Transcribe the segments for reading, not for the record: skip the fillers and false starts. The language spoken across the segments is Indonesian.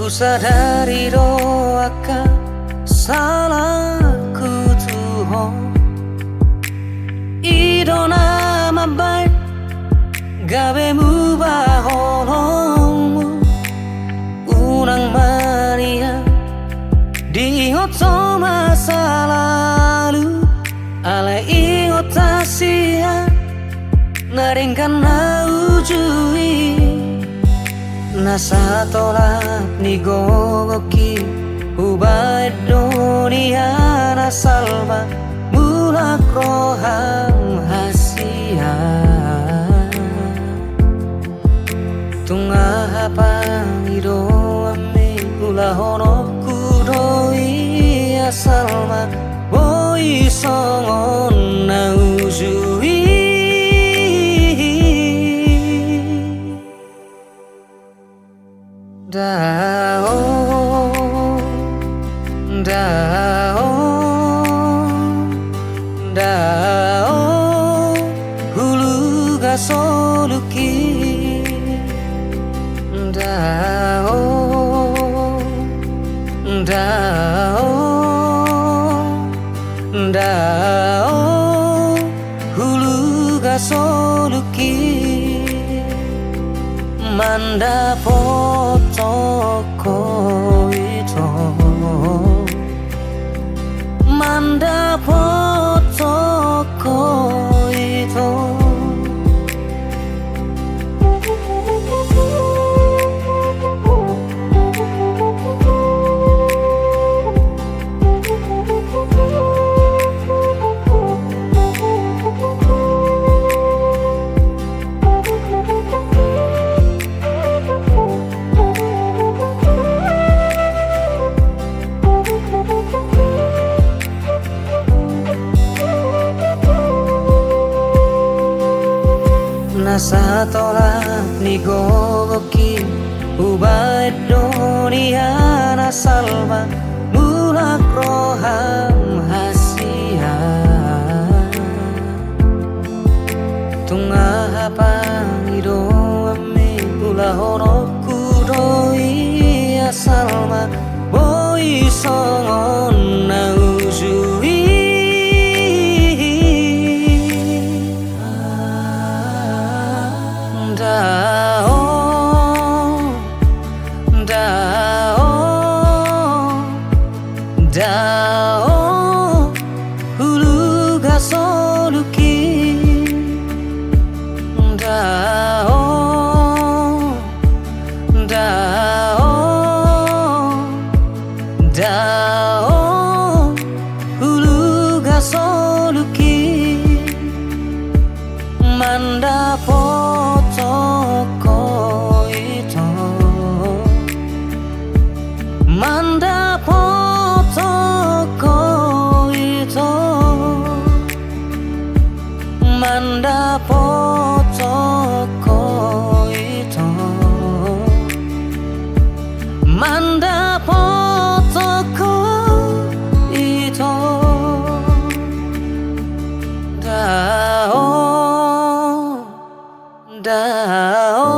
Ku sadari doakan salahku Tuhan. Idona mabai gawe mubah holongmu unang mania diingot masa lalu ale ingot tasia naringkan naujui nasa tolak ni gogoki ubah dunia nasalba mulak roham hasia tunga hapang ido ame ula honok kudoi asalma boi songon naujui dao dao dao hulu gasoluki dao dao dao hulu gasoluki manda potoko ito manda potoko ito nasa tolak ni gogoki ubah dunia nasalba mulak roham hasia tunga hapang ido ame ula honok kudoi asalma boi songon naujui dao dao dao hulu gasoluki dao dao dao hulu gasoluki manda potoko ito manda potoko ito manda potoko ito manda potoko ito dao dao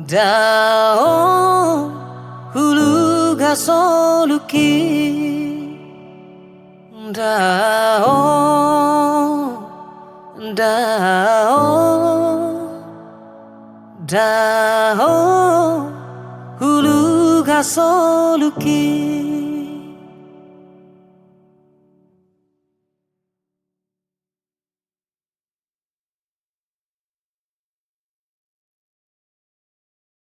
dao hulu gasoluki dao dao dao hulu gasoluki